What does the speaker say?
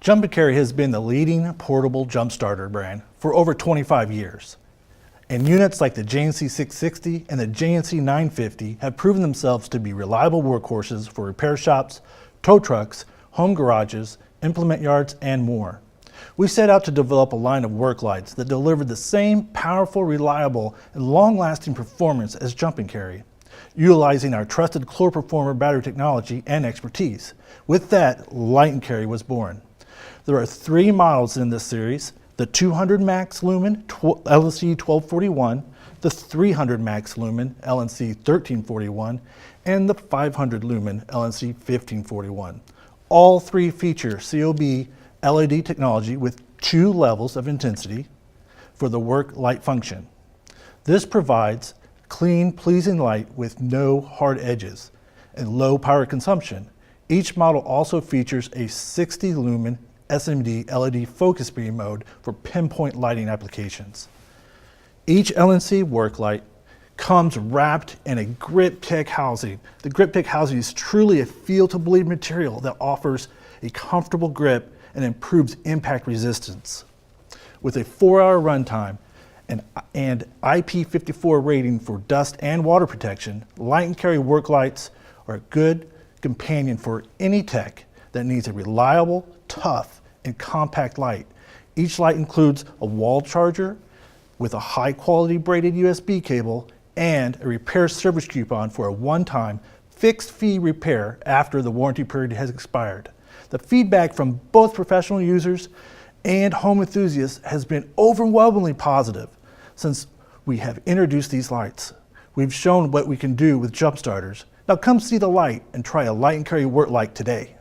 Jump-N-Carry has been the leading portable jump starter brand for over 25 years. And units like the JNC 660 and the JNC 950 have proven themselves to be reliable workhorses for repair shops, tow trucks, home garages, implement yards, and more. We set out to develop a line of work lights that delivered the same powerful, reliable, and long-lasting performance as Jump-N-Carry, utilizing our trusted Clore Performer battery technology and expertise. With that, Light-N-Carry was born. There are 3 models in this series: the 200 Max Lumen LNC 1241, the 300 Max Lumen LNC 1341, and the 500 Lumen LNC 1541. All 3 feature COB LED technology with 2 levels of intensity for the work light function. This provides clean, pleasing light with no hard edges and low power consumption. Each model also features a 60 lumen SMD LED focus beam mode for pinpoint lighting applications. Each LNC work light comes wrapped in a GripTech housing. The GripTech housing is truly a feel-to-bleed material that offers a comfortable grip and improves impact resistance. With a 4-hour runtime and IP54 rating for dust and water protection, Light-N-Carry work lights are a good companion for any tech that needs a reliable, tough, and compact light. Each light includes a wall charger with a high-quality braided USB cable and a repair service coupon for a one-time fixed-fee repair after the warranty period has expired. The feedback from both professional users and home enthusiasts has been overwhelmingly positive since we have introduced these lights. We've shown what we can do with jump starters. Now come see the light and try a Light-N-Carry work light today.